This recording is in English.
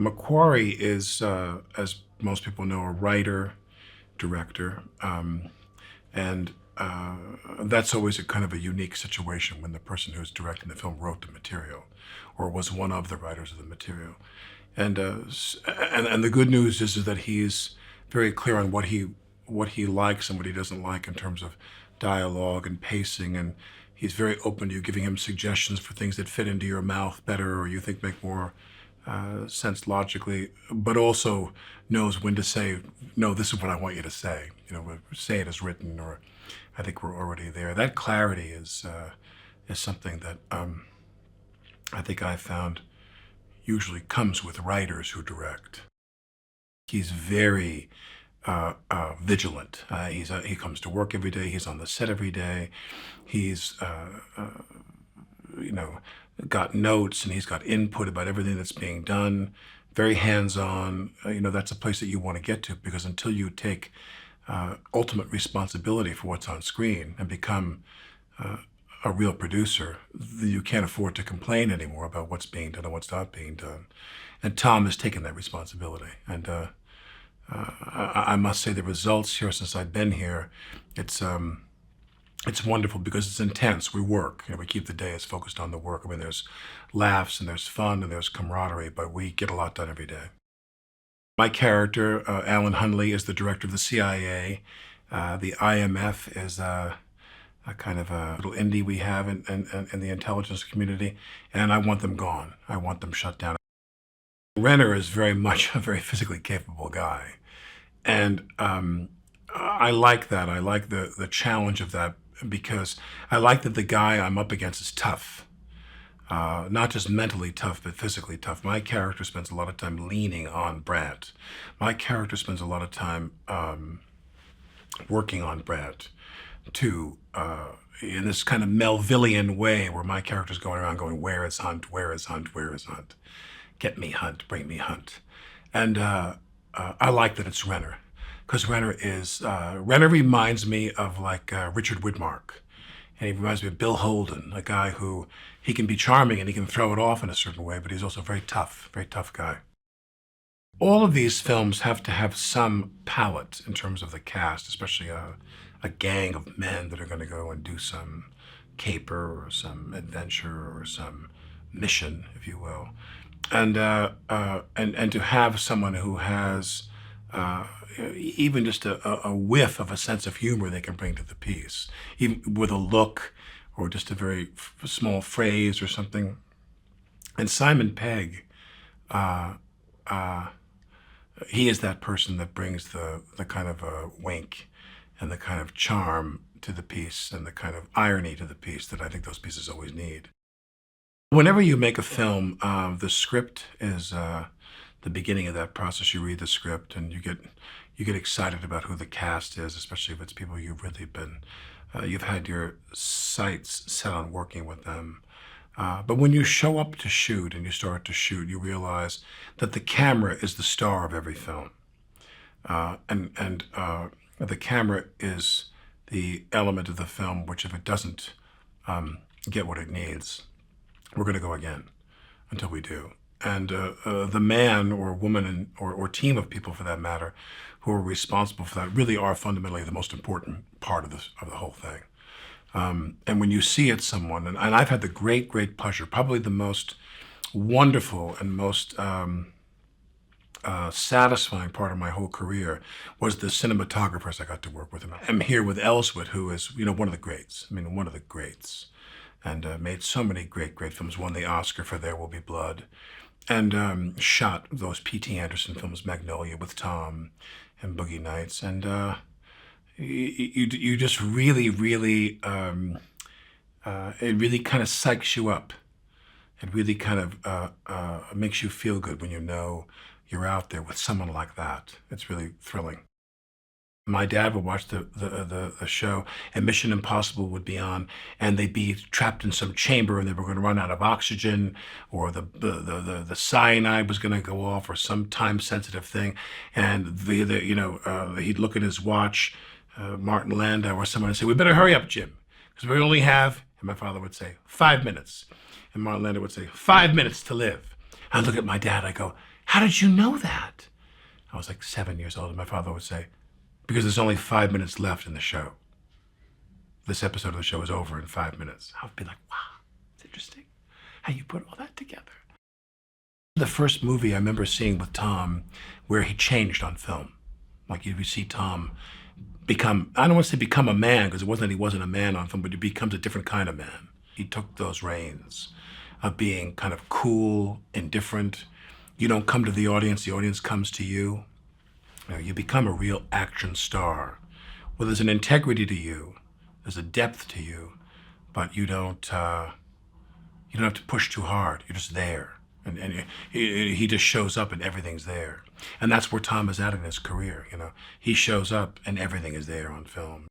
Macquarie is, as most people know, a writer, director, and that's always a kind of a unique situation when the person who's directing the film wrote the material, or was one of the writers of the material. And the good news is that he's very clear on what he likes and what he doesn't like in terms of dialogue and pacing, and he's very open to you giving him suggestions for things that fit into your mouth better or you think make more sense logically, but also knows when to say, no, this is what I want you to say. You know, say it as written, or I think we're already there. That clarity is something that I think I found usually comes with writers who direct. He's very vigilant. He comes to work every day. He's on the set every day. He's you know, got notes and he's got input about everything that's being done. Very hands-on. You know, that's a place that you want to get to, because until you take ultimate responsibility for what's on screen and become a real producer, you can't afford to complain anymore about what's being done and what's not being done. And Tom has taken that responsibility. And I must say the results here since I've been here, it's wonderful because it's intense. We work, you know, we keep the day as focused on the work. I mean, there's laughs and there's fun and there's camaraderie, but we get a lot done every day. My character, Alan Hunley, is the director of the CIA. The IMF is a kind of a little indie we have in the intelligence community, and I want them gone. I want them shut down. Renner is very much a very physically capable guy, and I like that. I like the challenge of that, because I like that the guy I'm up against is tough. Not just mentally tough, but physically tough. My character spends a lot of time leaning on Brad. My character spends a lot of time working on Brad, too, in this kind of Melvillian way where my character's going around going, where is Hunt, where is Hunt, where is Hunt? Get me Hunt, bring me Hunt. And I like that it's Renner, because Renner reminds me of like Richard Widmark. And he reminds me of Bill Holden, a guy who, he can be charming and he can throw it off in a certain way, but he's also very tough guy. All of these films have to have some palette in terms of the cast, especially a gang of men that are going to go and do some caper or some adventure or some mission, if you will. And to have someone who has even just a whiff of a sense of humor they can bring to the piece, even with a look or just a very small phrase or something. And Simon Pegg, he is that person that brings the kind of a wink and the kind of charm to the piece and the kind of irony to the piece that I think those pieces always need. Whenever you make a film, the script is the beginning of that process. You read the script and you get excited about who the cast is, especially if it's people you've really been, you've had your sights set on working with them. But when you show up to shoot and you start to shoot, you realize that the camera is the star of every film. And the camera is the element of the film which, if it doesn't get what it needs, we're going to go again until we do. And the man or woman or team of people, for that matter, who are responsible for that really are fundamentally the most important part of the whole thing. And when you see it, someone, and I've had the great pleasure, probably the most wonderful and most satisfying part of my whole career was the cinematographers I got to work with. I'm here with Elswit, who is, you know, one of the greats. I mean, one of the greats. And made so many great films, won the Oscar for There Will Be Blood, and shot those P.T. Anderson films, Magnolia with Tom and Boogie Nights. And you just really, it really kind of psychs you up. It really kind of makes you feel good when you know you're out there with someone like that. It's really thrilling. My dad would watch the show, and Mission Impossible would be on, and they'd be trapped in some chamber, and they were going to run out of oxygen, or the cyanide was going to go off, or some time-sensitive thing, and he'd look at his watch, Martin Landau or someone, and say, "We better hurry up, Jim, because we only have," and my father would say, "5 minutes," and Martin Landau would say, "5 minutes to live." I'd look at my dad, I go, How did you know that? I was like 7 years old, and my father would say, because there's only 5 minutes left in the show. This episode of the show is over in 5 minutes. I would be like, wow, it's interesting how you put all that together. The first movie I remember seeing with Tom where he changed on film. Like you see Tom become, I don't want to say become a man, because it wasn't that he wasn't a man on film, but he becomes a different kind of man. He took those reins of being kind of cool, indifferent. You don't come to the audience comes to you. You know, you become a real action star. Well, there's an integrity to you, there's a depth to you, but you don't have to push too hard. You're just there. And he just shows up and everything's there. And that's where Tom is at in his career, you know. He shows up and everything is there on film.